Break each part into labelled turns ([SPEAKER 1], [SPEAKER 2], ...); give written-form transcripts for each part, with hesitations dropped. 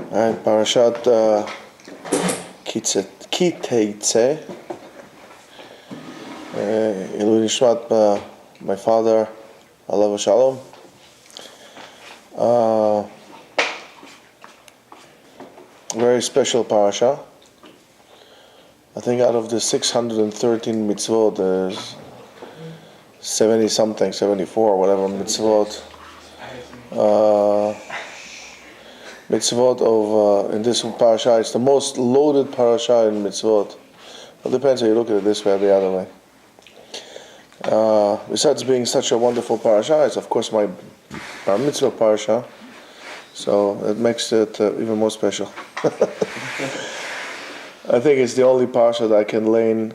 [SPEAKER 1] And Parashat Tetzei. Ilui Nishmat, my father, Alav Shalom. Very special parasha. I think out of the 613 mitzvot, there's 70 something, 74, whatever mitzvot. Mitzvot of in this parasha, it's the most loaded parasha in mitzvot. It depends how you look at it, this way or the other way. Besides being such a wonderful parasha, it's of course my bar mitzvah parasha, so it makes it even more special. I think it's the only parasha that I can learn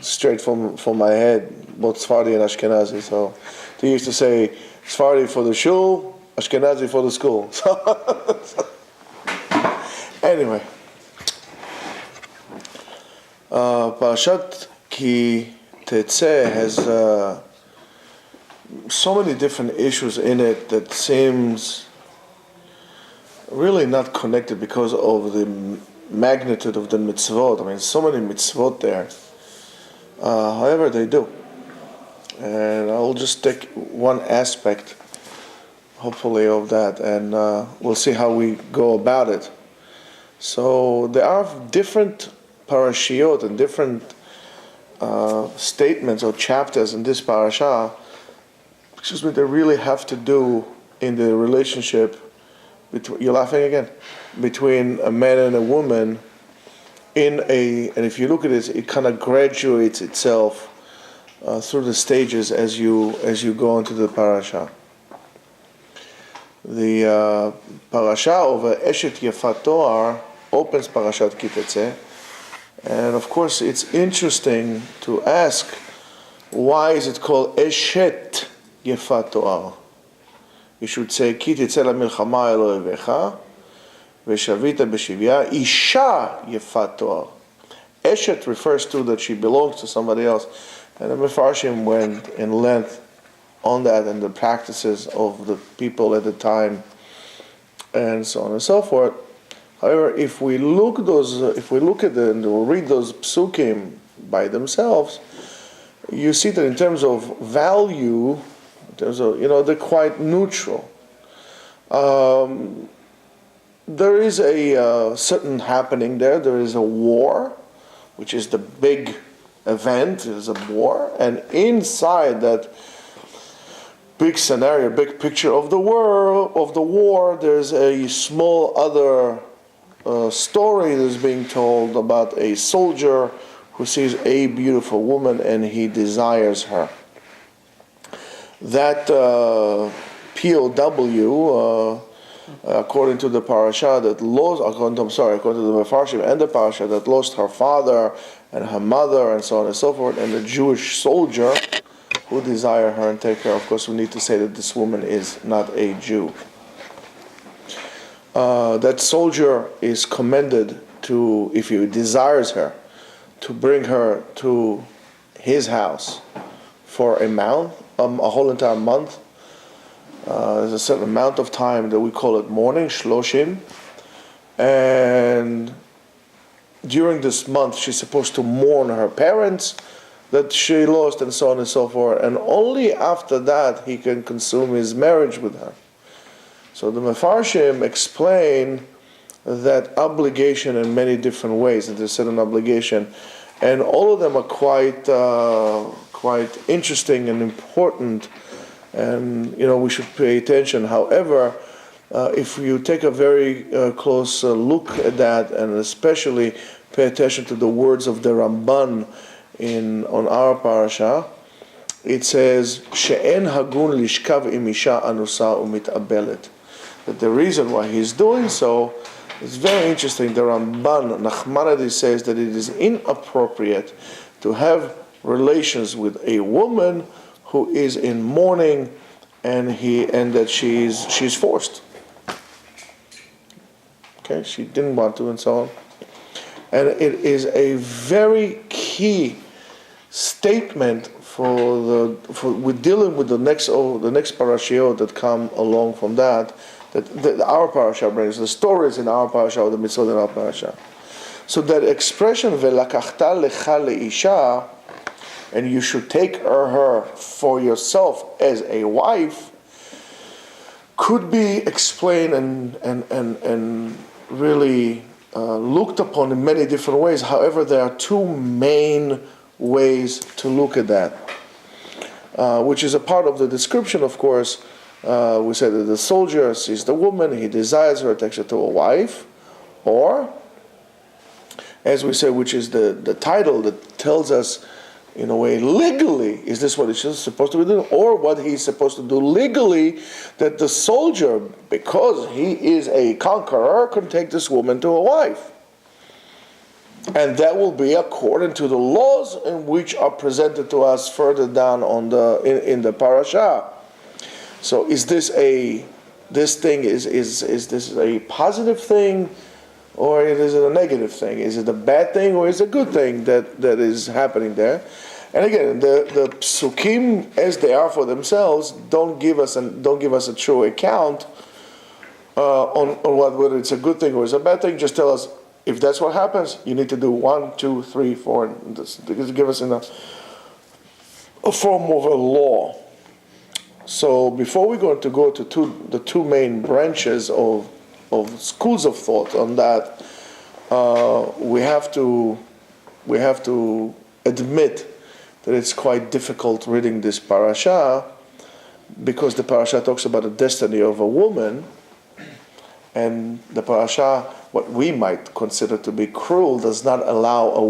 [SPEAKER 1] straight from my head, both Sephardi and Ashkenazi. So they used to say Sephardi for the shul, Ashkenazi for the school. Anyway, Parashat Tetzei has so many different issues in it that seems really not connected because of the magnitude of the mitzvot. I mean, so many mitzvot there. However, they do. And I'll just take one aspect, hopefully, of that, and we'll see how we go about it. So there are different parashiot and different statements or chapters in this parasha, that really have to do in the relationship between, you're laughing again, between a man and a woman and if you look at it, it kind of graduates itself through the stages as you go into the parasha. The parasha of Eshet Yefat Toar opens Parashat Tetzei, and of course it's interesting to ask, why is it called Eshet Yefat Toar? You should say Ki Tetzei LaMilchama Elohevecha Veshavita B'Shivya Isha Yefat Toar. Eshet refers to that she belongs to somebody else, and the Mefarshim went in length on that and the practices of the people at the time, and so on and so forth. However, if we look at them and we'll read those psukim by themselves, you see that in terms of value, in terms of, they're quite neutral. There is a certain happening there. There is a war, which is the big event. Is a war, and inside that big scenario, big picture of the war, there's a small other story that's being told about a soldier who sees a beautiful woman and he desires her. That POW, according to the parasha, according to the Mefarshim and the parasha, that lost her father and her mother and so on and so forth, and the Jewish soldier who desire her and take her. Of course, we need to say that this woman is not a Jew. That soldier is commended to, if he desires her, to bring her to his house for a whole entire month. There's a certain amount of time that we call it mourning, shloshim, and during this month she's supposed to mourn her parents that she lost, and so on and so forth, and only after that he can consume his marriage with her. So the Mefarshim explain that obligation in many different ways, that there's a certain obligation, and all of them are quite interesting and important, and we should pay attention. However, if you take a very close look at that, and especially pay attention to the words of the Ramban on our parasha, it says she'en hagun lishkav im isha anusa umit'abelet, that the reason why he's doing so is very interesting. The Ramban Nachmanides says that it is inappropriate to have relations with a woman who is in mourning and that she's forced. Okay, she didn't want to, and so on. And it is a very key statement with dealing with the next parashiot that come along from that that our parasha brings, the stories in our parasha, or the mitzvot in our parasha. So that expression, "Velakachta lecha leisha," and you should take her for yourself as a wife, could be explained and really looked upon in many different ways. However, there are two main ways to look at that, which is a part of the description, of course. We said that the soldier sees the woman, he desires her, takes her to a wife, or, as we said, which is the title that tells us, in a way, legally, is this what he's supposed to be doing, or what he's supposed to do legally, that the soldier, because he is a conqueror, can take this woman to a wife. And that will be according to the laws in which are presented to us further down on in the parasha. So is this a positive thing, or is it a negative thing? Is it a bad thing, or is it a good thing that is happening there? And again, the psukim as they are for themselves don't give us a true account on whether it's a good thing or it's a bad thing. Just tell us, if that's what happens, you need to do 1, 2, 3, 4, and this give us a form of a law. So before we go to the two main branches of schools of thought on that, we have to admit that it's quite difficult reading this parasha, because the parasha talks about the destiny of a woman, and the parasha, what we might consider to be cruel, does not allow the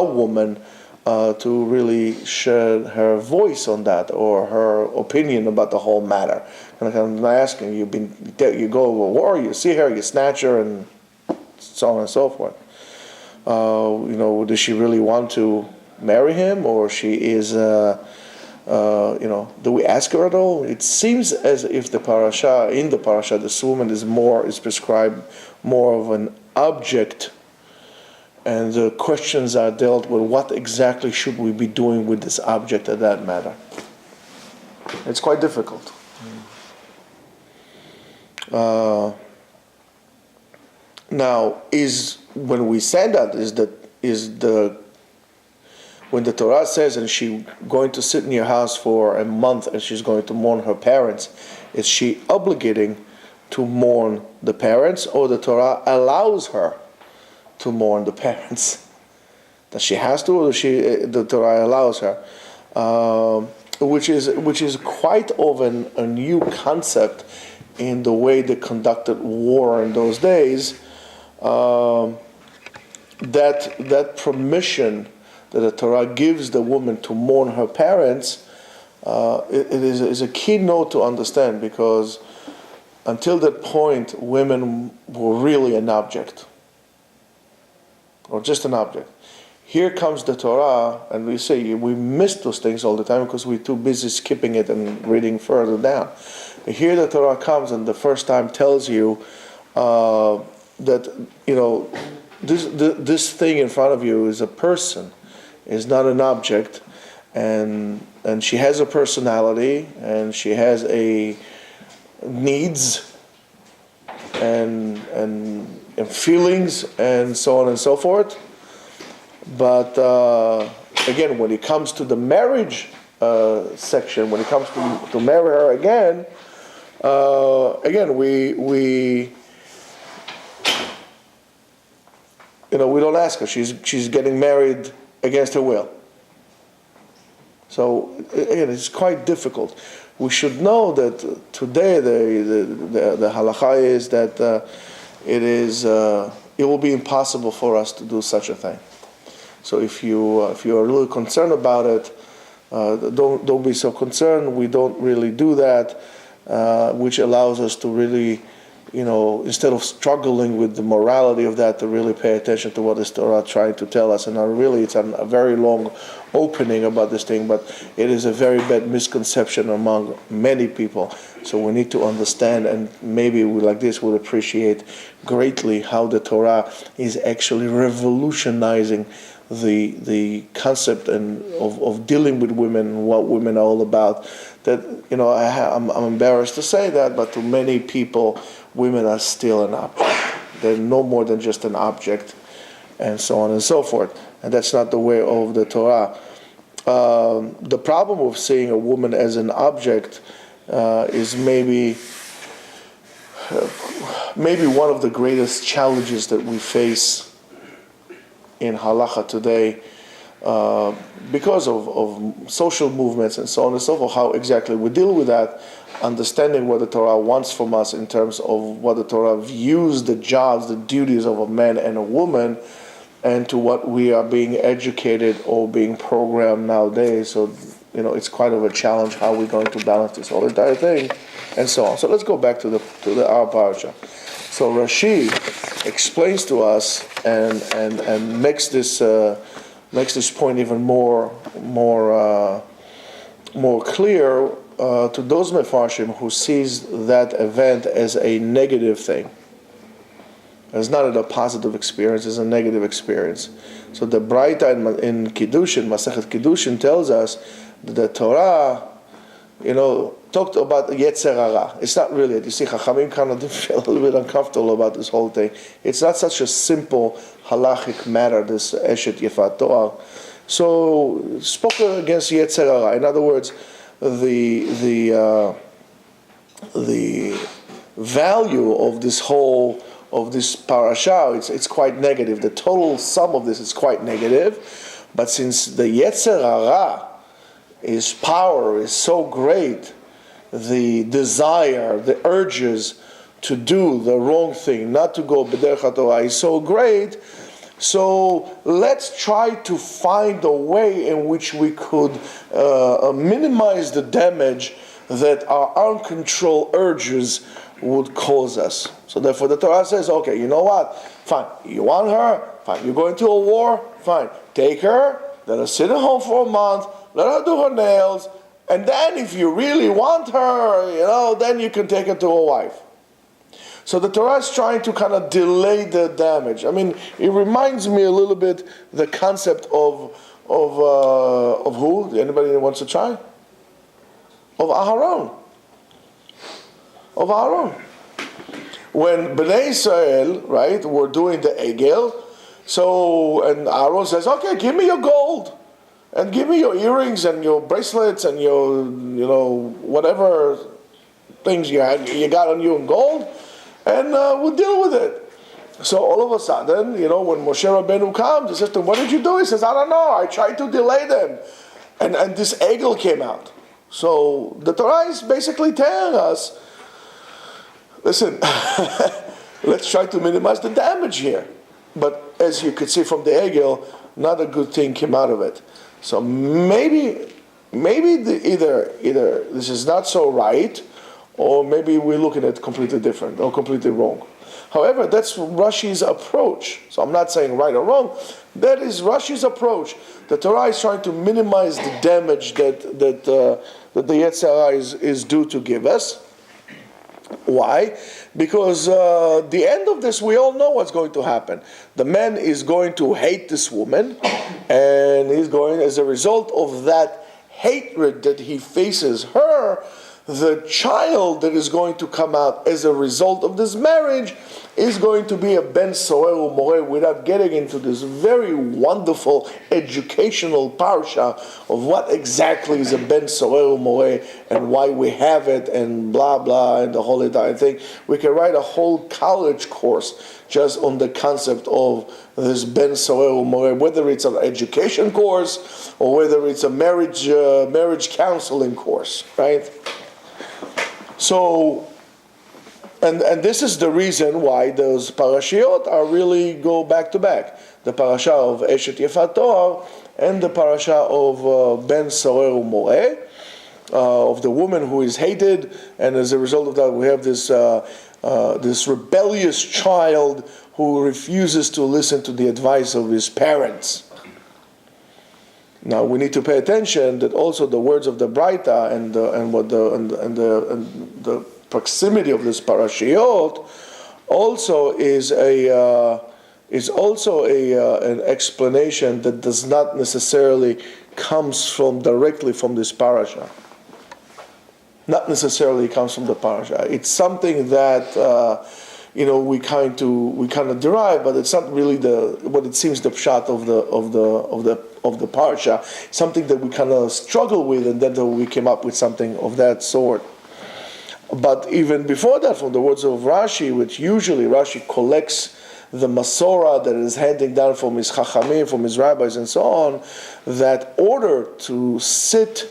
[SPEAKER 1] woman, to really share her voice on that, or her opinion about the whole matter. And I'm not asking you go to a war, you see her, you snatch her, and so on and so forth. Does she really want to marry him, or she is? Do we ask her at all? It seems as if in the parasha, this woman is prescribed more of an object. And the questions are dealt with, what exactly should we be doing with this object at that matter? It's quite difficult. Now, when we say that, when the Torah says, and she's going to sit in your house for a month and she's going to mourn her parents, is she obligating to mourn the parents, or the Torah allows her to mourn the parents? That she has to, or the Torah allows her, which is quite of a new concept in the way they conducted war in those days. That permission that the Torah gives the woman to mourn her parents, it is a key note to understand, because until that point, women were really an object, or just an object. Here comes the Torah, and we say we miss those things all the time because we're too busy skipping it and reading further down. But here the Torah comes, and the first time tells you that this thing in front of you is a person, is not an object, and she has a personality, and she has a needs and feelings, and so on and so forth. But again, when it comes to the marriage section, when it comes to marry her again, we don't ask her. She's getting married against her will. So again, it's quite difficult. We should know that today the halacha is that it will be impossible for us to do such a thing. So if you are really concerned about it, don't be so concerned. We don't really do that, which allows us to really, instead of struggling with the morality of that, to really pay attention to what the Torah is trying to tell us. And really, it's a very long opening about this thing, but it is a very bad misconception among many people. So we need to understand, and maybe like this will appreciate greatly how the Torah is actually revolutionizing the concept and of dealing with women and what women are all about. That I'm embarrassed to say that, but to many people, women are still an object. They're no more than just an object, and so on and so forth. And that's not the way of the Torah. The problem of seeing a woman as an object is maybe one of the greatest challenges that we face in halacha today, because of social movements and so on and so forth. How exactly we deal with that, understanding what the Torah wants from us in terms of what the Torah views the jobs, the duties of a man and a woman, and to what we are being educated or being programmed nowadays. So, it's quite of a challenge how we're going to balance this whole entire thing, and so on. So let's go back to our parasha. So Rashi explains to us and makes this point even more clear to those mefarshim who sees that event as a negative thing. It's not a positive experience, it's a negative experience. So the Braita in Kiddushin, Masechet Kiddushin, tells us that the Torah, talked about Yetzer Hara. It's not really, you see, Chachamim kind of feel a little bit uncomfortable about this whole thing. It's not such a simple halachic matter, this Eshet Yefat Toar. So, spoke against Yetzer Hara. In other words, the value of this parasha, it's quite negative. The total sum of this is quite negative. But since the Yetzer Hara, his power is so great, the desire, the urges to do the wrong thing, not to go b'derech haTorah, is so great. So let's try to find a way in which we could minimize the damage that our uncontrolled urges would cause us. So therefore the Torah says, okay, you know what? Fine, you want her? Fine, you're going to a war? Fine, take her, let her sit at home for a month, let her do her nails, and then if you really want her, then you can take her to a wife. So the Torah is trying to kind of delay the damage. I mean, it reminds me a little bit the concept of who? Anybody that wants to try? Of Aharon. Of Aharon. When Bnei Israel, right, were doing the Egel, and Aaron says, okay, give me your gold, and give me your earrings and your bracelets and your, whatever things you got on you in gold, and we'll deal with it. So all of a sudden, when Moshe Rabbeinu comes, he says to him, what did you do? He says, I don't know, I tried to delay them. And this Egel came out. So the Torah is basically telling us, listen, let's try to minimize the damage here. But as you could see from the Egel, not a good thing came out of it. So maybe either this is not so right, or maybe we're looking at it completely different or completely wrong. However, that's Rashi's approach. So I'm not saying right or wrong. That is Rashi's approach. The Torah is trying to minimize the damage that the Yetzer Hara is due to give us. Why? Because the end of this, we all know what's going to happen. The man is going to hate this woman, and he's going, as a result of that hatred that he faces her, the child that is going to come out as a result of this marriage is going to be a ben sorer u'moreh, without getting into this very wonderful educational parsha of what exactly is a ben sorer u'moreh and why we have it and blah blah and the whole entire thing. We can write a whole college course just on the concept of this ben sorer u'moreh, whether it's an education course or whether it's a marriage counseling course, right? So, and this is the reason why those parashiot are really go back to back. The parasha of Eshet Yefat Toar and the parasha of Ben Sorer U'moreh, of the woman who is hated, and as a result of that we have this rebellious child who refuses to listen to the advice of his parents. Now we need to pay attention that also the words of the Braita and the proximity of this parashiot also is is also an explanation that does not necessarily comes from directly from this parasha. Not necessarily comes from the parasha. It's something that we kind of derive, but it's not really what it seems the pshat of the parasha. Something that we kind of struggle with, and then we came up with something of that sort. But even before that, from the words of Rashi, which usually Rashi collects the Masorah that is handing down from his Chachamim, from his rabbis, and so on, that order to sit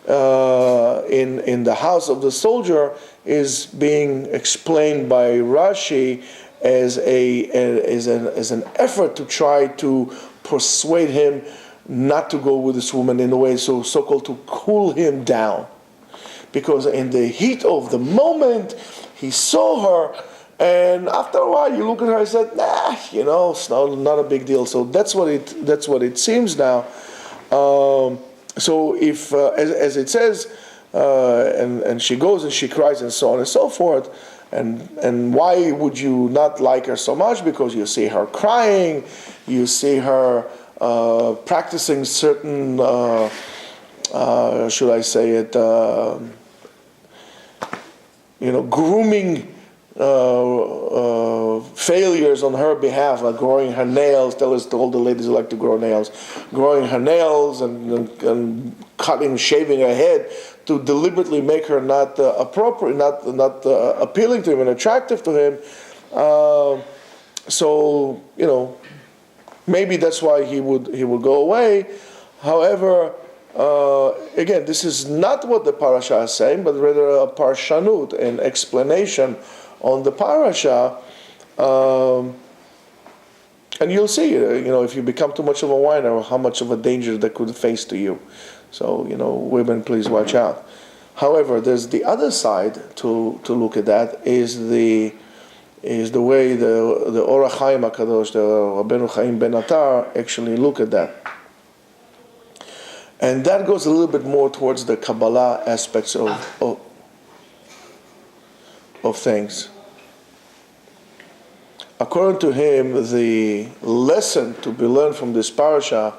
[SPEAKER 1] in the house of the soldier is being explained by Rashi as an effort to try to persuade him not to go with this woman in a way so-called to cool him down. Because in the heat of the moment, he saw her, and after a while, you look at her and said, "Nah, it's not a big deal." So that's what it seems now. So if, as it says, and she goes and she cries and so on and so forth, and why would you not like her so much? Because you see her crying, you see her practicing certain, should I say it, grooming failures on her behalf, like growing her nails. Tell all the ladies who like to grow nails, growing her nails and cutting, shaving her head to deliberately make her not appropriate, not appealing to him and attractive to him. So maybe that's why he would go away. However, again, this is not what the parasha is saying, but rather a parshanut, an explanation on the parasha. And you'll see, if you become too much of a whiner, how much of a danger that could face to you. So, women, please watch out. However, there's the other side to look at that is the way the Or HaChaim HaKadosh, the Rabbeinu Chaim Ben Attar, actually look at that. And that goes a little bit more towards the Kabbalah aspects of things. According to him, the lesson to be learned from this parasha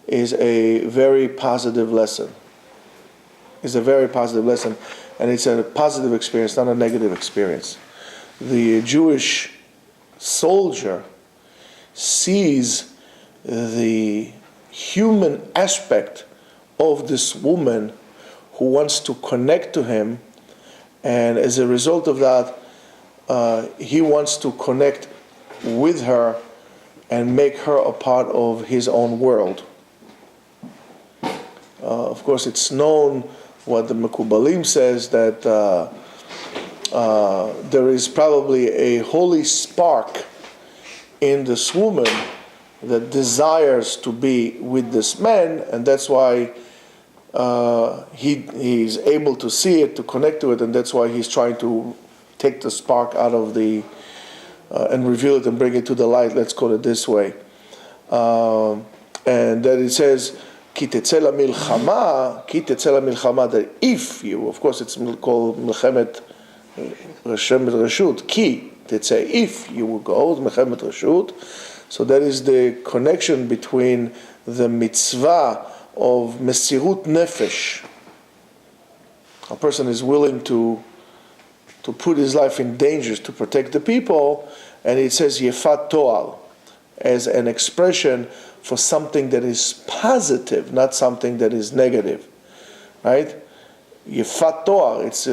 [SPEAKER 1] is a very positive lesson. It's a very positive lesson, and it's a positive experience, not a negative experience. The Jewish soldier sees the human aspect of this woman who wants to connect to him, and as a result of that, he wants to connect with her and make her a part of his own world. Of course, it's known what the Mekubalim says, that there is probably a holy spark in this woman that desires to be with this man, and that's why he's able to see it, to connect to it, and that's why he's trying to take the spark out of the and reveal it and bring it to the light. Let's call it this way. And that it says, "Ki tetzei milchama," that if you, of course, it's called milchemet reshut. Ki tetzei, if you will go, milchemet reshut. So that is the connection between the mitzvah of mesirut nefesh. A person is willing to put his life in danger to protect the people, and it says yefat toal as an expression for something that is positive, not something that is negative, right? Yefat toal, it's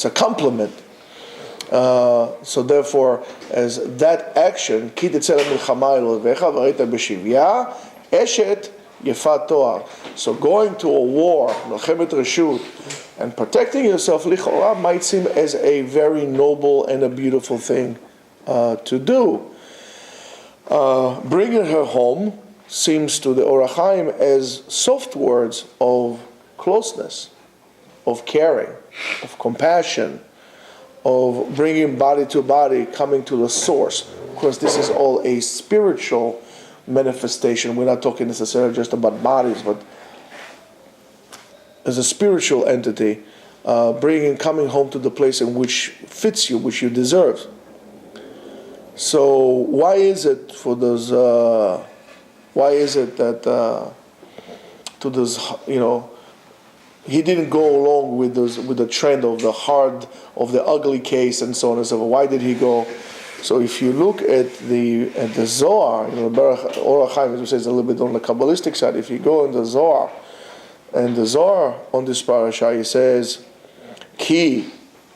[SPEAKER 1] a compliment. So therefore, as that action, ki tetzei milchama el ovecha v'reita b'shivya eshet yefat toal. So going to a war, milchemet reshut, and protecting yourself, lichora, might seem as a very noble and a beautiful thing to do. Bringing her home seems to the Or HaChaim as soft words of closeness, of caring, of compassion, of bringing body to body, coming to the source. Of course, this is all a spiritual manifestation. We're not talking necessarily just about bodies, but as a spiritual entity, coming home to the place in which fits you, which you deserve. So why is it for those? Why is it that to those, he didn't go along with the trend of the ugly case and so on and so forth? Why did he go? So if you look at the Zohar, Baruch Or HaChaim, as says a little bit on the Kabbalistic side, if you go in the Zohar, and the Zohar on this parasha, he says, Ki,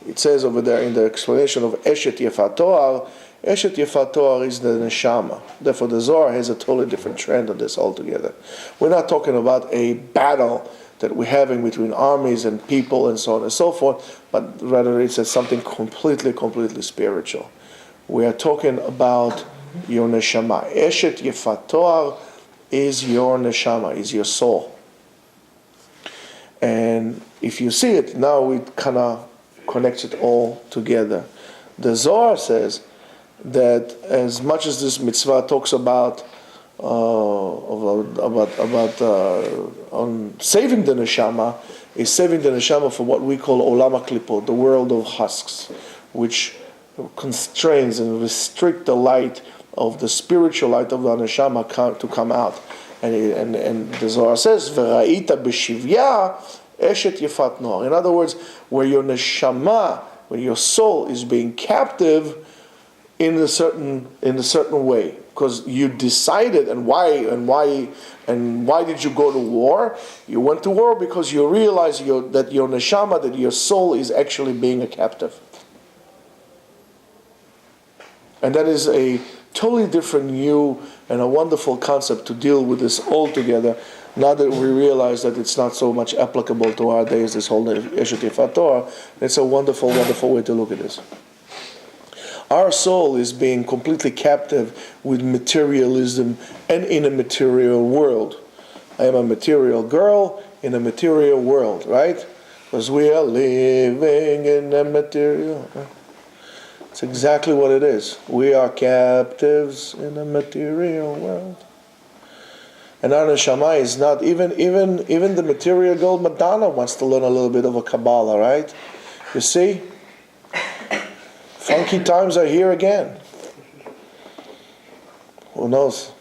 [SPEAKER 1] it says over there in the explanation of Eshet Yefat Toar, Eshet Yefat Toar is the Neshama. Therefore the Zohar has a totally different trend on this altogether. We're not talking about a battle that we're having between armies and people and so on and so forth, but rather it's something completely spiritual. We are talking about your neshama. Eshet Yefat Toar is your neshama, is your soul. And if you see it, now it kind of connects it all together. The Zohar says that as much as this mitzvah talks about on saving the neshama, is saving the neshama for what we call olam haklipot, the world of husks, which constrains and restrict the light of the spiritual light of the neshama to come out. And the Zohar says, "V'ra'ita b'shivya eshet yefat noar." In other words, where your neshama, where your soul is being captive in a certain way, because you decided. And why did you go to war? You went to war because you realized that your neshama, that your soul is actually being a captive. And that is a totally different, new, and a wonderful concept to deal with this altogether. Now that we realize that it's not so much applicable to our days, this whole Eshet Yefat Toar, it's a wonderful way to look at this. Our soul is being completely captive with materialism and in a material world. I am a material girl in a material world, right? Because we are living in a material. It's exactly what it is. We are captives in a material world. And our neshama is not, even the material girl Madonna wants to learn a little bit of a Kabbalah, right? You see? Funky times are here again. Who knows?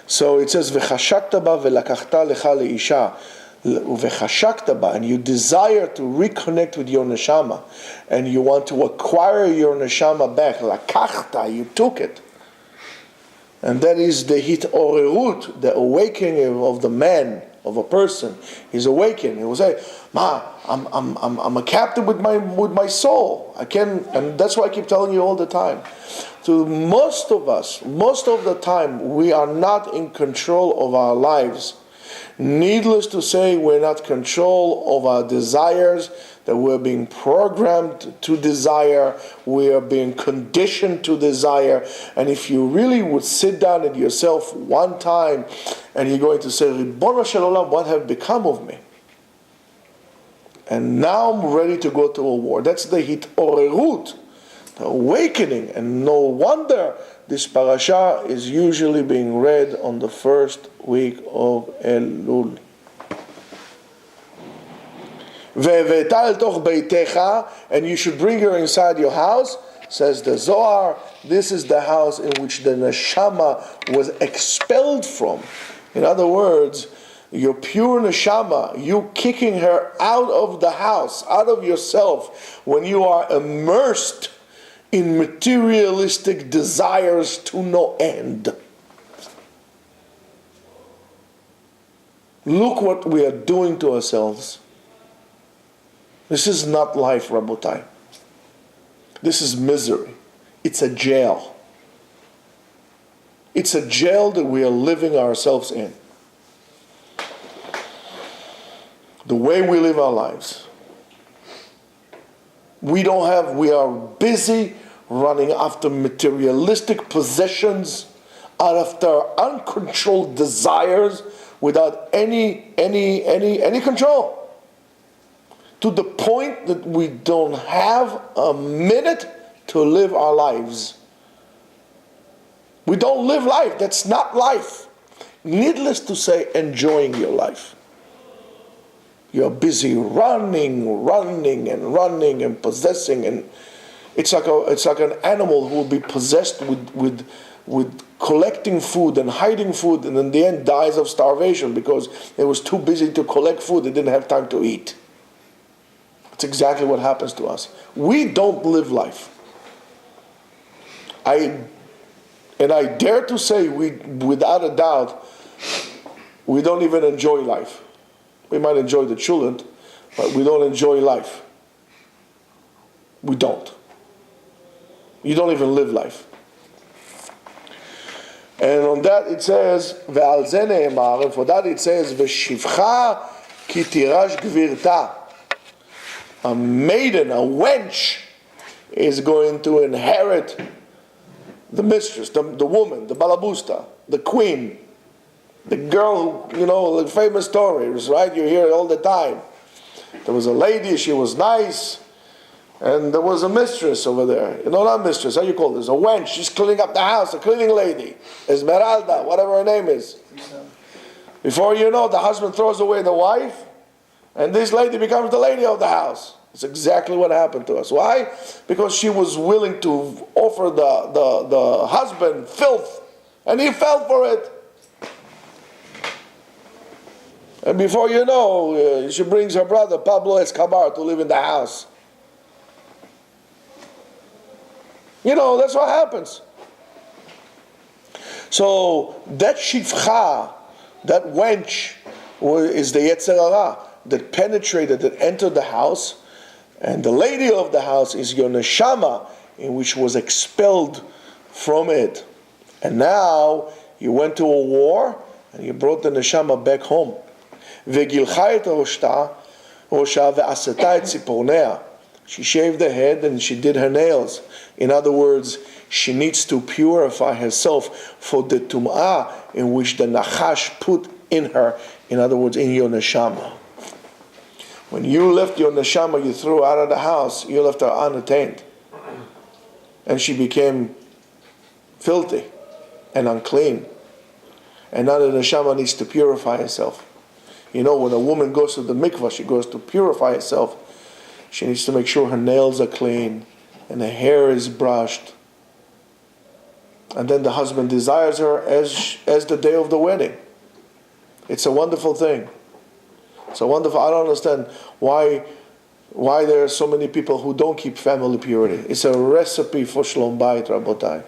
[SPEAKER 1] So it says, V'chashakta ba v'lakachta lecha leisha. And you desire to reconnect with your neshama, and you want to acquire your neshama back. Lakachta, you took it, and that is the hitorerut, the awakening of the man, of a person. He's awakened. He will say, "Ma, I'm a captive with my soul. I can," and that's why I keep telling you all the time. To most of us, most of the time, we are not in control of our lives. Needless to say, we're not in control of our desires, that we're being programmed to desire, we are being conditioned to desire. And if you really would sit down at yourself one time and you're going to say, Ribbono shel olam, what have become of me? And now I'm ready to go to a war. That's the hitorerut, the awakening. And no wonder this parasha is usually being read on the first week of Elul. And you should bring her inside your house, says the Zohar. This is the house in which the neshama was expelled from. In other words, your pure neshama, you kicking her out of the house, out of yourself, when you are immersed in materialistic desires to no end. Look what we are doing to ourselves. This is not life, Rabotai. This is misery. It's a jail. It's a jail that we are living ourselves in. The way we live our lives. We are busy running after materialistic possessions, after uncontrolled desires, without any control. To the point that we don't have a minute to live our lives. We don't live life. That's not life. Needless to say, enjoying your life. You're busy running and possessing, and It's like an animal who will be possessed with collecting food and hiding food, and in the end dies of starvation because it was too busy to collect food. It didn't have time to eat. That's exactly what happens to us. We don't live life. I dare to say, without a doubt, we don't even enjoy life. We might enjoy the children, but we don't enjoy life. We don't. You don't even live life. And on that it says, ועל זה נאמר, and for that it says, ושפחה כי תירש גבירתה. A maiden, a wench, is going to inherit the mistress, the woman, the balabusta, the queen, the girl, the famous stories, right? You hear it all the time. There was a lady, she was nice, and there was a mistress over there. Not mistress, how you call this? A wench, she's cleaning up the house, a cleaning lady. Esmeralda, whatever her name is. Before you know, the husband throws away the wife, and this lady becomes the lady of the house. It's exactly what happened to us. Why? Because she was willing to offer the husband filth, and he fell for it. And before you know, she brings her brother Pablo Escobar to live in the house. That's what happens. So that shifcha, that wench, is the Yetzer Hara that penetrated, that entered the house, and the lady of the house is your neshama, in which was expelled from it. And now you went to a war and you brought the neshama back home. וגילחה את ראשה ועשתה את ציפורניה. She shaved her head and she did her nails. In other words, she needs to purify herself for the tum'ah in which the nachash put in her. In other words, in your neshama. When you left your neshama, you threw out of the house, you left her unattained. And she became filthy and unclean. And now the neshama needs to purify herself. When a woman goes to the mikvah, she goes to purify herself. She needs to make sure her nails are clean and her hair is brushed. And then the husband desires her as the day of the wedding. It's a wonderful thing. I don't understand why there are so many people who don't keep family purity. It's a recipe for shlom bayit, rabotai.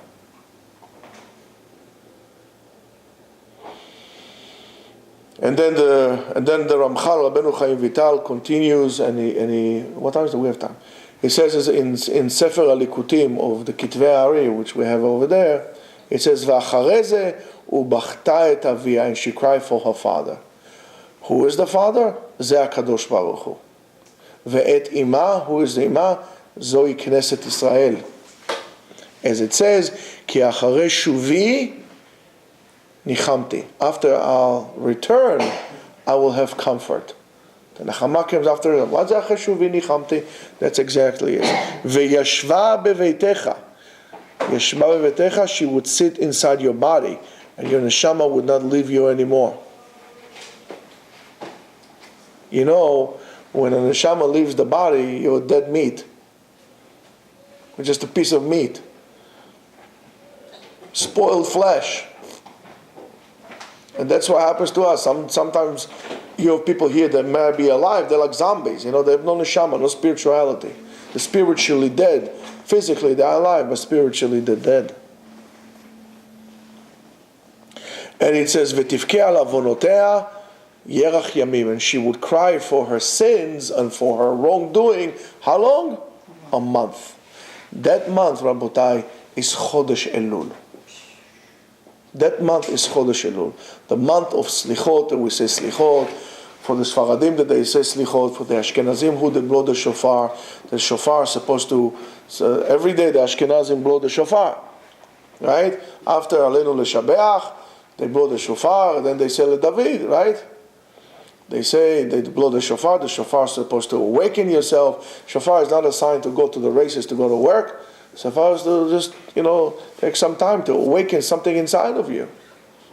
[SPEAKER 1] And then the Ramchal Rabbeinu Chaim Vital continues, and he what time is it? We have time. He says in Sefer Alikutim of the Kitvei Ari, which we have over there, it says V'achareze ubachta et avia, and she cried for her father. Who is the father? Ze HaKadosh Baruch Hu. Ve'et ima, who is the ima? Zoi Knesset Israel. As it says, Ki acharei shuvi nichamti. After I'll return, I will have comfort. The Nechama comes after. What's acharei shuvi nichamti? That's exactly it. Ve'yashva beveitecha. Yashva beveitecha, she would sit inside your body, and your neshama would not leave you anymore. When a neshama leaves the body, you're dead meat. You're just a piece of meat. Spoiled flesh. And that's what happens to us. Sometimes you have people here that may be alive, they're like zombies. They have no neshama, no spirituality. They're spiritually dead. Physically they're alive, but spiritually they're dead. And it says, V'tivkei al avonotea Yerach Yamim, and she would cry for her sins and for her wrongdoing. How long? A month. That month, Rabotai, is Chodesh Elul. That month is Chodesh Elul. The month of Slichot, and we say Slichot. For the Sfaradim that they say Slichot, for the Ashkenazim who they blow the shofar. The shofar is supposed to, every day the Ashkenazim blow the shofar. Right? After Aleinu L'Shabeach, they blow the shofar, and then they say LeDavid, right? They say they blow the shofar. The shofar is supposed to awaken yourself. Shofar is not a sign to go to the races, to go to work. Shofar is to just, take some time to awaken something inside of you.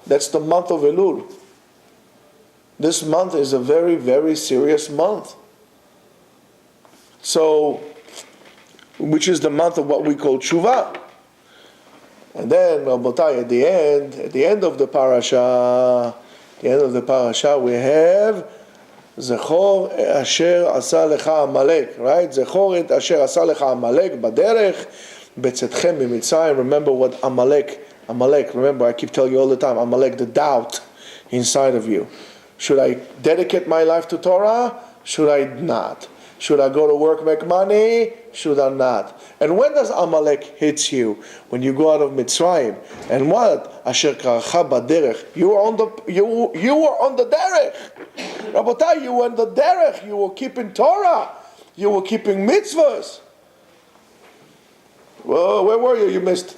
[SPEAKER 1] That's the month of Elul. This month is a very, very serious month. So, which is the month of what we call Tshuva. And then, Rabotai, at the end of the parasha, we have Zechor asher asa lecha Amalek, right? Zechor et asher asa lecha Amalek baderech betzetchem mimitzrayim. Remember what Amalek, remember I keep telling you all the time, Amalek, the doubt inside of you. Should I dedicate my life to Torah? Should I not? Should I go to work, make money? Should I not? And when does Amalek hit you? When you go out of Mitzrayim. And what? Asher karacha baderech. You were on the derech. Rabotai, you were on the derech. You were keeping Torah. You were keeping mitzvahs. Well, where were you? You missed.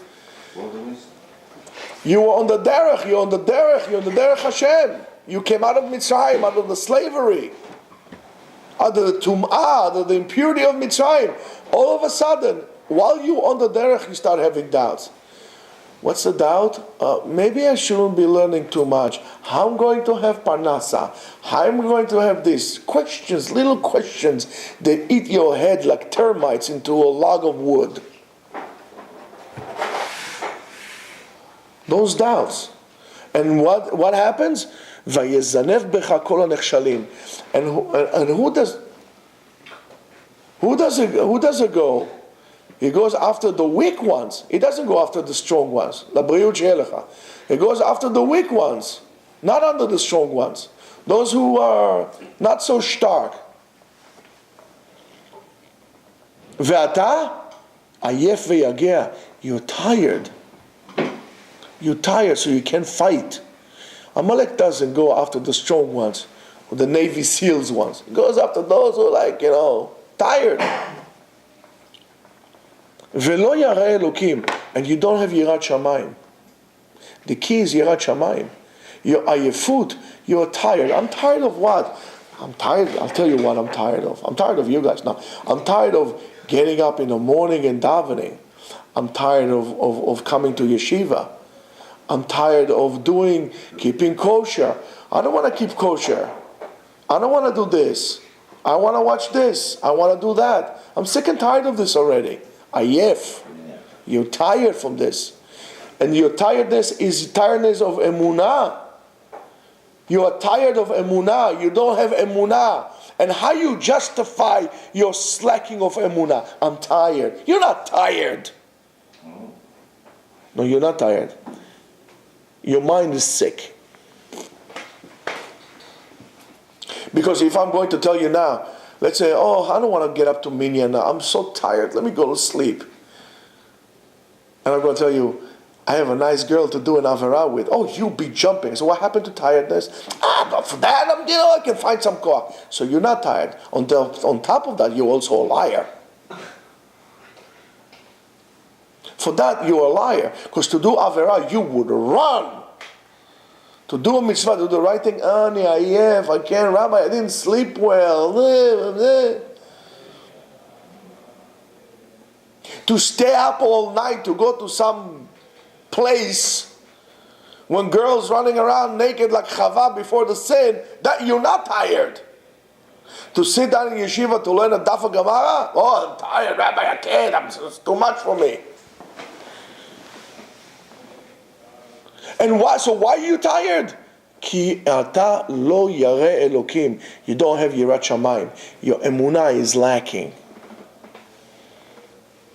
[SPEAKER 1] You were on the derech. You're on the derech Hashem. You came out of Mitzrayim, out of the slavery, out of the tum'ah, out of the impurity of Mitzrayim. All of a sudden, while you're on the derech, you start having doubts. What's the doubt? Maybe I shouldn't be learning too much. How am I going to have parnasa? How am I going to have these questions, little questions that eat your head like termites into a log of wood? Those doubts. And what happens? Vayezanef becha kol hanechshalim. And who does it go? He goes after the weak ones. He doesn't go after the strong ones. Labriut she'elecha. He goes after the weak ones, not under the strong ones. Those who are not so stark. Ve'ata ayef ve'yageh. You're tired. You're tired, so you can't fight. Amalek doesn't go after the strong ones, or the Navy SEALs ones. He goes after those who are tired. Velo yareh Elokim, and you don't have Yirat Shamayim. The key is Yirat Shamayim. You're ayefut, you're tired. I'm tired of what? I'm tired, I'll tell you what I'm tired of. I'm tired of you guys now. I'm tired of getting up in the morning and davening. I'm tired of coming to Yeshiva. I'm tired of keeping kosher. I don't want to keep kosher. I don't want to do this. I want to watch this. I want to do that. I'm sick and tired of this already. Ayef. You're tired from this. And your tiredness is tiredness of emunah. You are tired of emunah. You don't have emunah. And how you justify your slacking of emunah? I'm tired. You're not tired. No, you're not tired. Your mind is sick. Because if I'm going to tell you now, let's say, I don't want to get up to minyan now. I'm so tired. Let me go to sleep. And I'm going to tell you, I have a nice girl to do an avera with. Oh, you'll be jumping. So what happened to tiredness? But for that, I can find some koach. So you're not tired. On top of that, you're also a liar. For that, you're a liar. Because to do avera, you would run. To do a mitzvah, to do the right thing, I can't, Rabbi, I didn't sleep well. To stay up all night, to go to some place when girls running around naked like Chava before the sin, that you're not tired. To sit down in yeshiva to learn a daf of Gemara, I'm tired, Rabbi, I can't, it's too much for me. And why? So why are you tired? Ki ata lo yareh Elokim. You don't have Yirat Shamayim. Your emunah is lacking.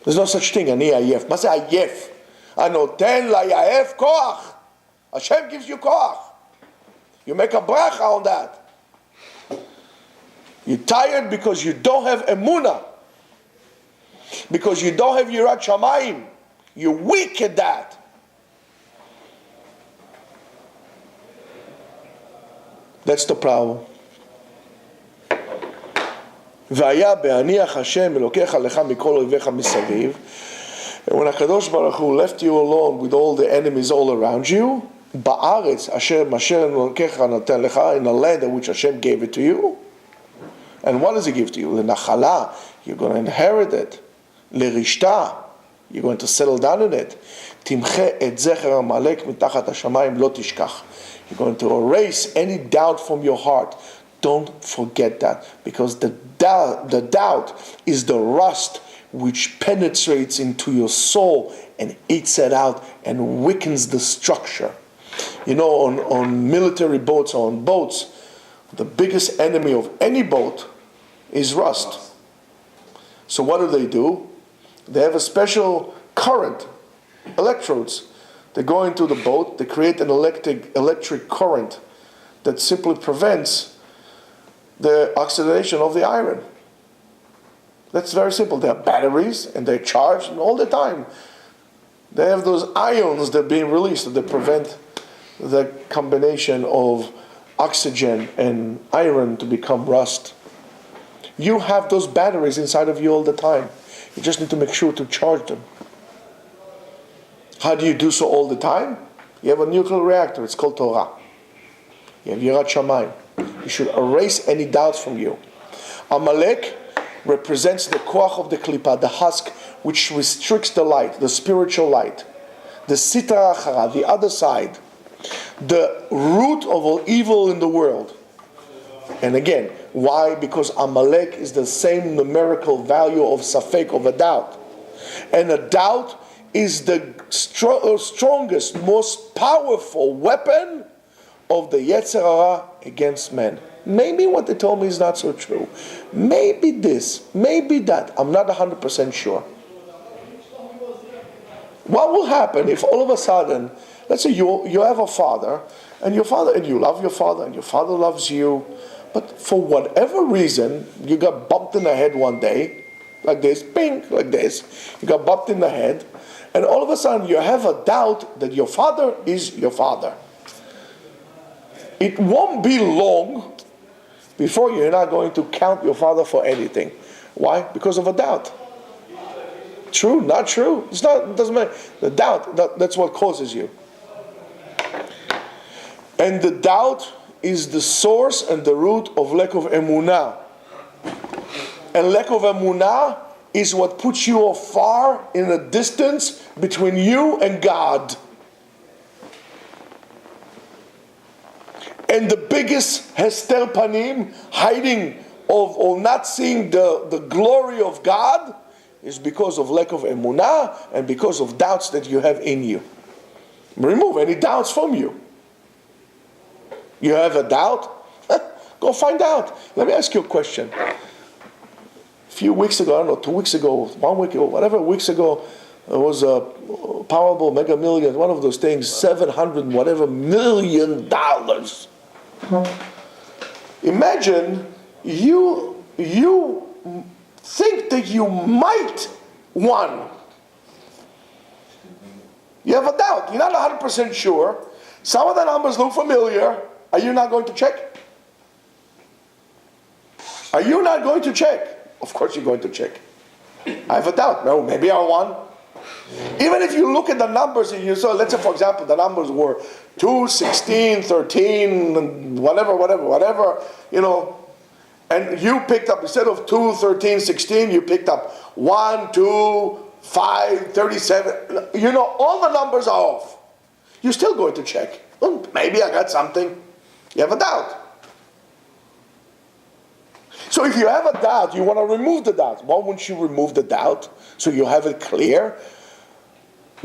[SPEAKER 1] There's no such thing. Ani ayef. Ma ze ayef? Anoten la yaef koach. Hashem gives you koach. You make a bracha on that. You're tired because you don't have emunah. Because you don't have Yirat Shamayim. You're weak at that. That's the problem. והיה בהניח השם אלוקיך לך מכל אויביך מסביב. And when HaKadosh Baruch Hu left you alone with all the enemies all around you, בארץ אשר אלוקיך נתן לך, in the land in which Hashem gave it to you. And what does He give to you? לנחלה, you're going to inherit it. לרשתה, you're going to settle down in it. תמחה את זכר עמלק מתחת השמיים, לא תשכח. You're going to erase any doubt from your heart. Don't forget that. Because the doubt is the rust which penetrates into your soul and eats it out and weakens the structure. You know, on military boats or on boats, the biggest enemy of any boat is rust. So what do? They have a special current, electrodes. They go into the boat, they create an electric current that simply prevents the oxidation of the iron. That's very simple. They have batteries and they're charged and all the time. They have those ions that are being released that prevent the combination of oxygen and iron to become rust. You have those batteries inside of you all the time. You just need to make sure to charge them. How do you do so all the time? You have a nuclear reactor. It's called Torah. You have Yirat Shamayim. You should erase any doubts from you. Amalek represents the koach of the klipa, the husk, which restricts the light, the spiritual light. The sitra achara, the other side. The root of all evil in the world. And again, why? Because Amalek is the same numerical value of safek, of a doubt. And a doubt is the strongest, most powerful weapon of the Yetzer Hara against men. Maybe what they told me is not so true. Maybe this, maybe that. I'm not 100% sure. What will happen if all of a sudden, let's say you have a father, and you love your father, and your father loves you, but for whatever reason, you got bumped in the head one day, like this, ping, like this. You got bumped in the head, and all of a sudden you have a doubt that your father is your father. It won't be long before you're not going to count your father for anything. Why? Because of a doubt. True, not true? It doesn't matter. The doubt, that's what causes you. And the doubt is the source and the root of lack of emunah. And lack of emunah is what puts you afar in a distance between you and God. And the biggest hester panim, hiding of or not seeing the glory of God, is because of lack of emunah and because of doubts that you have in you. Remove any doubts from you. You have a doubt? Go find out. Let me ask you a question. A few weeks ago, I don't know, 2 weeks ago, 1 week ago, whatever weeks ago, there was a Powerball Mega Millions, one of those things, $700 whatever million. Imagine you think that you might won. You have a doubt. You're not 100% sure. Some of the numbers look familiar. Are you not going to check? Are you not going to check? Of course you're going to check. I have a doubt. No, maybe I won. Even if you look at the numbers and you saw, let's say for example, the numbers were 2, 16, 13, whatever, you know, and you picked up, instead of 2, 13, 16, you picked up 1, 2, 5, 37. You know, all the numbers are off. You're still going to check. Well, maybe I got something. You have a doubt. So if you have a doubt, you want to remove the doubt. Why wouldn't you remove the doubt so you have it clear?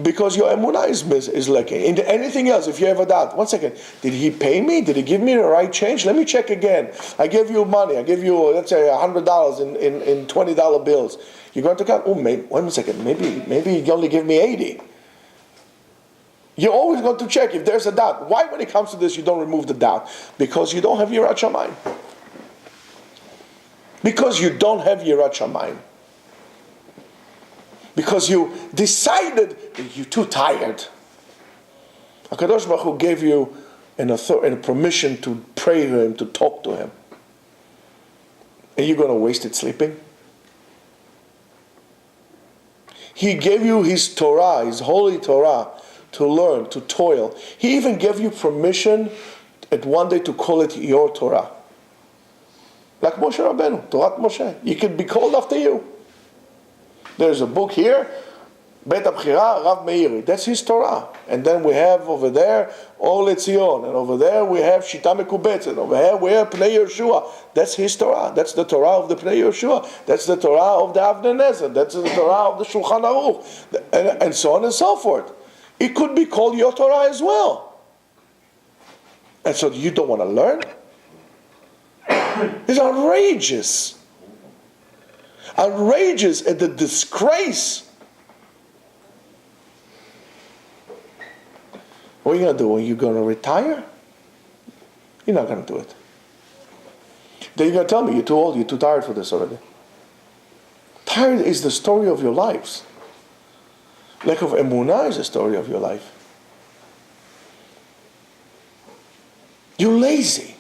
[SPEAKER 1] Because your emunah is lacking. In anything else, if you have a doubt, 1 second, did he pay me? Did he give me the right change? Let me check again. I gave you money. I gave you, let's say, $100 in $20 bills. You're going to count, oh, maybe, 1 second, maybe he only gave me 80. You're always going to check if there's a doubt. Why, when it comes to this, you don't remove the doubt? Because you don't have Yirat Shamayim. Because you don't have Yirat Shamayim. Because you decided that you're too tired. HaKadosh Baruch Hu gave you an permission to pray to Him, to talk to Him. And you're going to waste it sleeping? He gave you His Torah, His holy Torah, to learn, to toil. He even gave you permission at one day to call it your Torah. Like Moshe Rabbeinu, Torah Moshe. You can be called after you. There's a book here, Beit HaBchira, Rav Meiri. That's his Torah. And then we have over there, Or Etzion. And over there we have Shita Mekubetz. And over here we have Pnei Yehoshua. That's his Torah. That's the Torah of the Pnei Yehoshua. That's the Torah of the Avnei Nezer. That's the Torah of the Shulchan Aruch. And so on and so forth. It could be called your Torah as well. And so you don't want to learn? It's outrageous. Outrageous at the disgrace. What are you going to do? Are you going to retire? You're not going to do it. Then you're going to tell me, you're too old, you're too tired for this already. Tired is the story of your lives. Lack of emunah is the story of your life. You're lazy.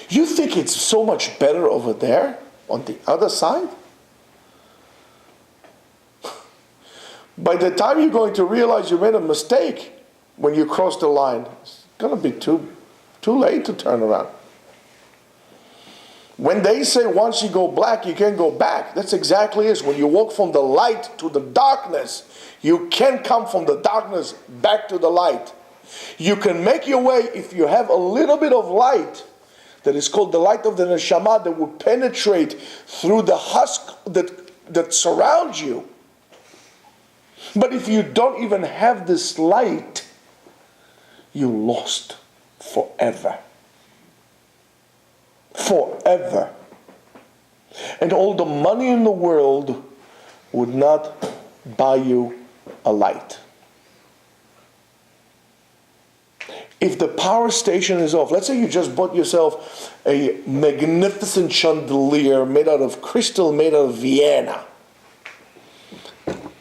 [SPEAKER 1] You think it's so much better over there, on the other side? By the time you're going to realize you made a mistake when you cross the line, it's going to be too late to turn around. When they say once you go black, you can't go back, that's exactly it. When you walk from the light to the darkness, you can't come from the darkness back to the light. You can make your way if you have a little bit of light that is called the light of the neshama that will penetrate through the husk that surrounds you. But if you don't even have this light, you're lost forever. Forever. And all the money in the world would not buy you a light. If the power station is off, let's say you just bought yourself a magnificent chandelier made out of crystal, made out of Vienna.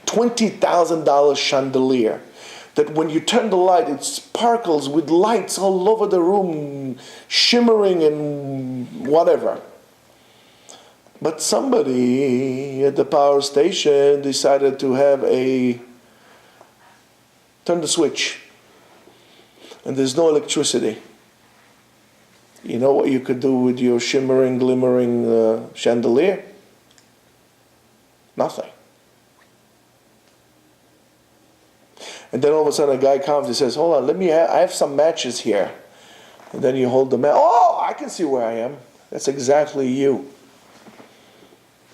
[SPEAKER 1] $20,000 chandelier that when you turn the light, it sparkles with lights all over the room, shimmering and whatever. But somebody at the power station decided to turn the switch. And there's no electricity. You know what you could do with your shimmering, glimmering chandelier? Nothing. And then all of a sudden a guy comes, he says, hold on, I have some matches here. And then you hold the match. Oh, I can see where I am. That's exactly you.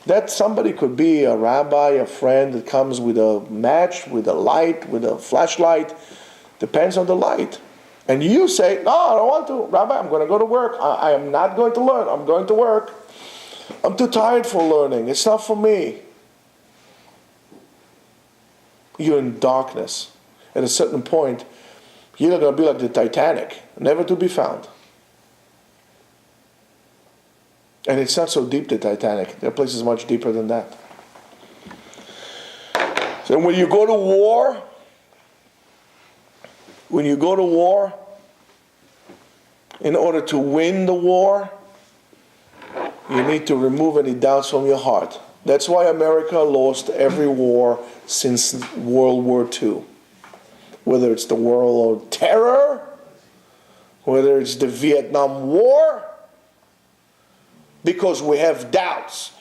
[SPEAKER 1] That somebody could be a rabbi, a friend that comes with a match, with a light, with a flashlight. Depends on the light. And you say, no, I don't want to. Rabbi, I'm going to go to work. I am not going to learn. I'm going to work. I'm too tired for learning. It's not for me. You're in darkness. At a certain point, you're not going to be like the Titanic, never to be found. And it's not so deep, the Titanic. There are places much deeper than that. So when you go to war, in order to win the war, you need to remove any doubts from your heart. That's why America lost every war since World War II. Whether it's the World of Terror, whether it's the Vietnam War, because we have doubts.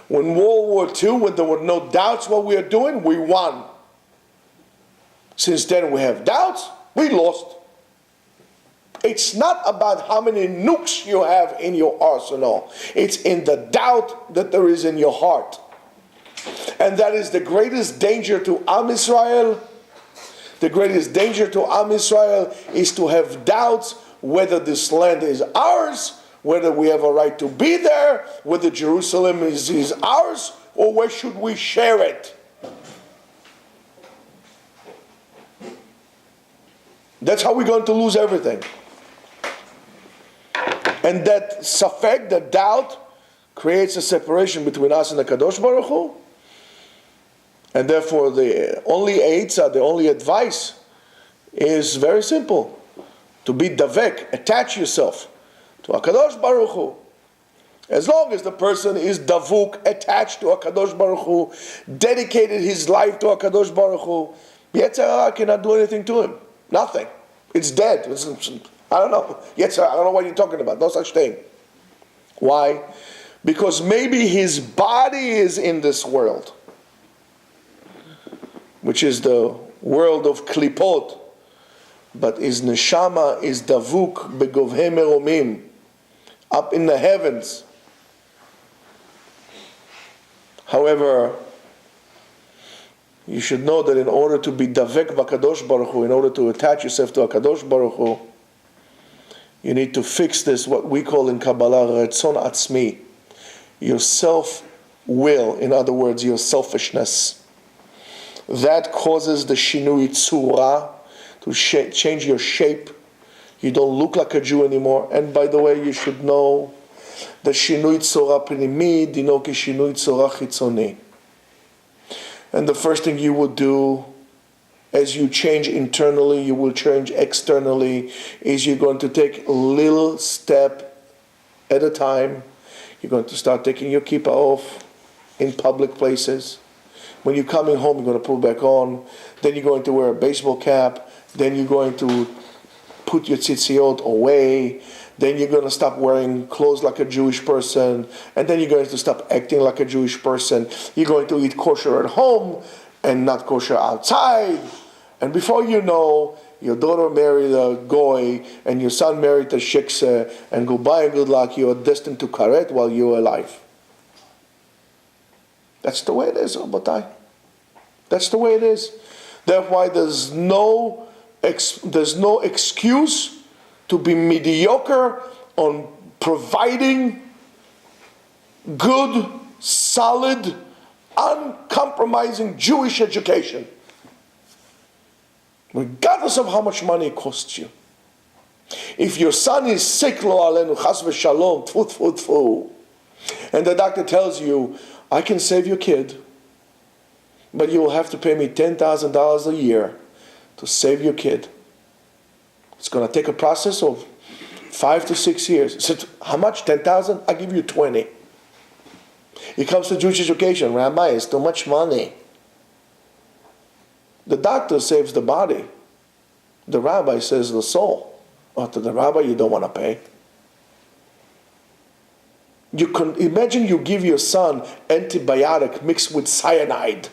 [SPEAKER 1] When World War II, when there were no doubts what we are doing, we won. Since then we have doubts, we lost. It's not about how many nukes you have in your arsenal. It's in the doubt that there is in your heart. And that is the greatest danger to Am Yisrael. The greatest danger to Am Yisrael is to have doubts whether this land is ours, whether we have a right to be there, whether Jerusalem is ours, or where should we share it. That's how we're going to lose everything. And that safek, that doubt, creates a separation between us and the Kadosh Baruch Hu. And therefore the only eitzah, the only advice is very simple. To be davek, attach yourself to HaKadosh Baruch Hu. As long as the person is davuk, attached to HaKadosh Baruch Hu, dedicated his life to HaKadosh Baruch Hu, Yetzer Hara cannot do anything to him. Nothing. It's dead. I don't know. Yetzer Hara, I don't know what you're talking about. No such thing. Why? Because maybe his body is in this world, which is the world of klipot, but his neshama is davuk begovhei meromim, up in the heavens. However, you should know that in order to be davek b'Kadosh Baruch Hu, in order to attach yourself to HaKadosh Baruch Hu, you need to fix this, what we call in Kabbalah, retzon atzmi, your self-will, in other words, your selfishness. That causes the shinui tzura, to change your shape. You don't look like a Jew anymore. And by the way, you should know the shinui tzura pnimi dino ki shinui tzura chitzoni. And the first thing you would do, as you change internally, you will change externally, is you're going to take a little step at a time. You're going to start taking your kippah off in public places. When you're coming home, you're going to put it back on. Then you're going to wear a baseball cap. Then you're going to put your tzitziot away. Then you're going to stop wearing clothes like a Jewish person. And then you're going to stop acting like a Jewish person. You're going to eat kosher at home and not kosher outside. And before you know, your daughter married a goy and your son married a shikse, and goodbye and good luck, you are destined to karet while you're alive. That's the way it is, Rabotai. That's the way it is. That's why there's no excuse to be mediocre on providing good, solid, uncompromising Jewish education, regardless of how much money it costs you. If your son is sick, lo alenu, chas v'shalom, tfu tfu tfu, and the doctor tells you, I can save your kid, but you will have to pay me $10,000 a year to save your kid. It's going to take a process of 5 to 6 years. I said, how much? 10,000? I'll give you 20. It comes to Jewish education. Rabbi, it's too much money. The doctor saves the body. The rabbi says the soul. Or to the rabbi, you don't want to pay. You can imagine you give your son antibiotic mixed with cyanide.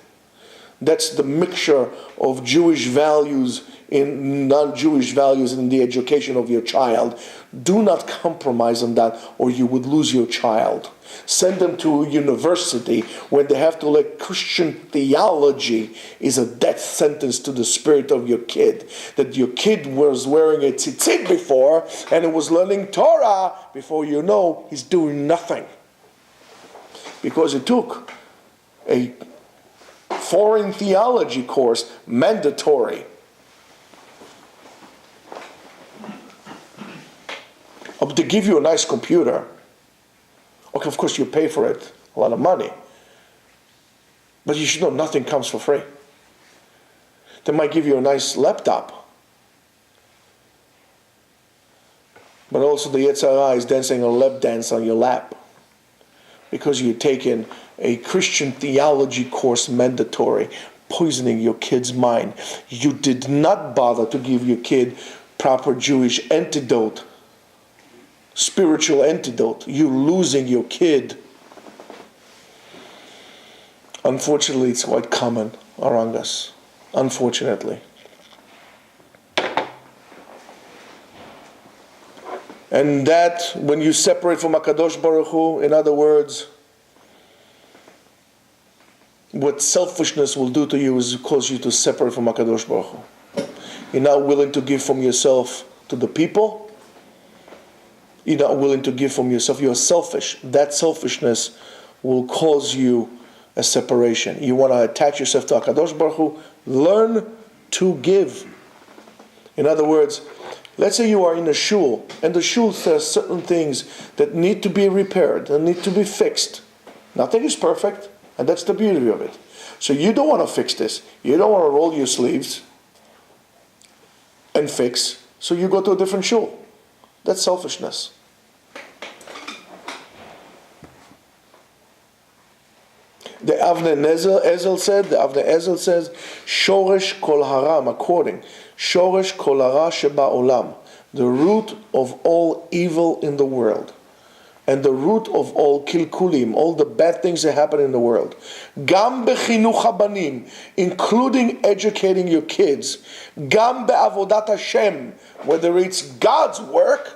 [SPEAKER 1] That's the mixture of Jewish values in non-Jewish values in the education of your child. Do not compromise on that, or you would lose your child. Send them to a university when they have to learn Christian theology is a death sentence to the spirit of your kid. That your kid was wearing a tzitzit before and it was learning Torah, before you know, he's doing nothing. Because it took a foreign theology course, mandatory. To give you a nice computer, okay, of course you pay for it, a lot of money. But you should know nothing comes for free. They might give you a nice laptop. But also the Yetzirah is dancing a lap dance on your lap. Because you're taking a Christian theology course mandatory, poisoning your kid's mind. You did not bother to give your kid proper Jewish antidote, spiritual antidote. You're losing your kid. Unfortunately, it's quite common around us. Unfortunately. And that, when you separate from HaKadosh Baruch Hu, in other words, what selfishness will do to you is cause you to separate from HaKadosh Baruch Hu. You're not willing to give from yourself to the people. You're not willing to give from yourself. You're selfish. That selfishness will cause you a separation. You want to attach yourself to HaKadosh Baruch Hu. Learn to give. In other words, let's say you are in a shul, and the shul says certain things that need to be repaired, and need to be fixed. Nothing is perfect, and that's the beauty of it. So you don't want to fix this. You don't want to roll your sleeves and fix, so you go to a different shul. That's selfishness. The Avnei Ezel says, Shoresh kol haram, according, Shoresh kol hara sheba olam, the root of all evil in the world. and the root of all kilkulim, all the bad things that happen in the world. Gam bechinuch habanim, including educating your kids. Gam be'avodat Hashem, whether it's God's work.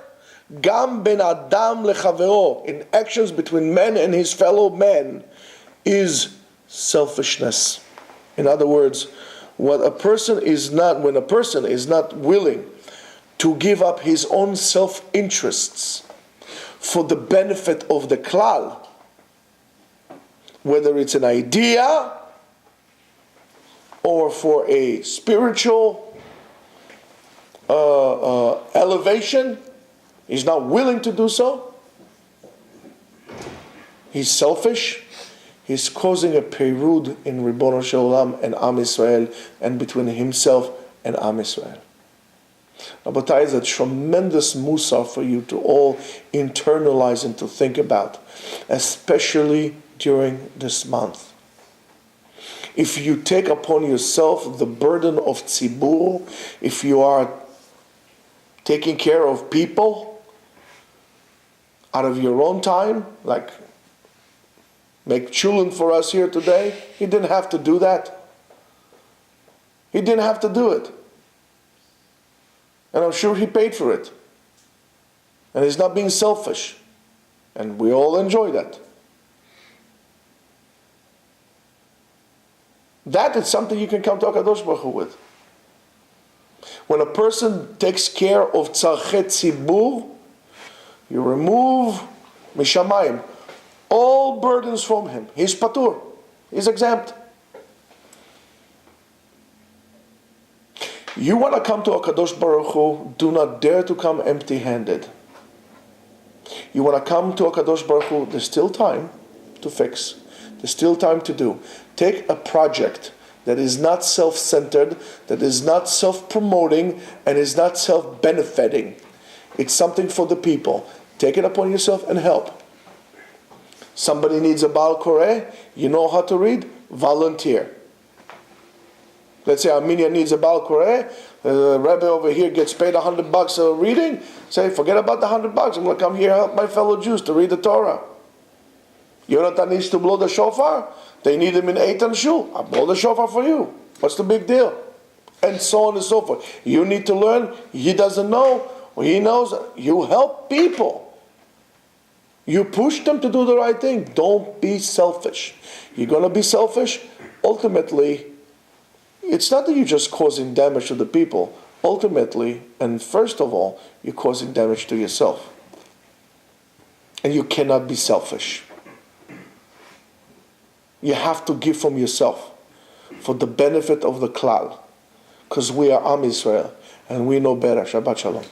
[SPEAKER 1] Gam ben adam lechavero, in actions between man and his fellow man, is selfishness. In other words, when a person is not willing to give up his own self-interests for the benefit of the klal, whether it's an idea or for a spiritual elevation, he's not willing to do so. He's selfish. He's causing a perud in Ribono Shel Olam and Am Yisrael, and between himself and Am Yisrael. Rabotai, is a tremendous musar for you to all internalize and to think about, especially during this month. If you take upon yourself the burden of tzibur, if you are taking care of people out of your own time, like make chulin for us here today, he didn't have to do that. He didn't have to do it. And I'm sure he paid for it. And he's not being selfish. And we all enjoy that. That is something you can come to HaKadosh Baruch Hu with. When a person takes care of tzarchet tzibur, you remove mishamayim all burdens from him. He's patur. He's exempt. You want to come to HaKadosh Baruch Hu, do not dare to come empty-handed. You want to come to HaKadosh Baruch Hu, there's still time to fix. There's still time to do. Take a project that is not self-centered, that is not self-promoting, and is not self-benefiting. It's something for the people. Take it upon yourself and help. Somebody needs a Baal Koreh, you know how to read, volunteer. Let's say Armenia needs a Baal Koreh, the Rebbe over here gets paid $100 a reading, say, forget about the $100, I'm going to come here and help my fellow Jews to read the Torah. Yonatan needs to blow the shofar, they need him in Eitan Shul, I'll blow the shofar for you. What's the big deal? And so on and so forth. You need to learn, he doesn't know, or he knows, you help people. You push them to do the right thing. Don't be selfish. You're going to be selfish, ultimately, it's not that you're just causing damage to the people. Ultimately, and first of all, you're causing damage to yourself. And you cannot be selfish. You have to give from yourself for the benefit of the klal. Because we are Am Yisrael, and we know better. Shabbat Shalom.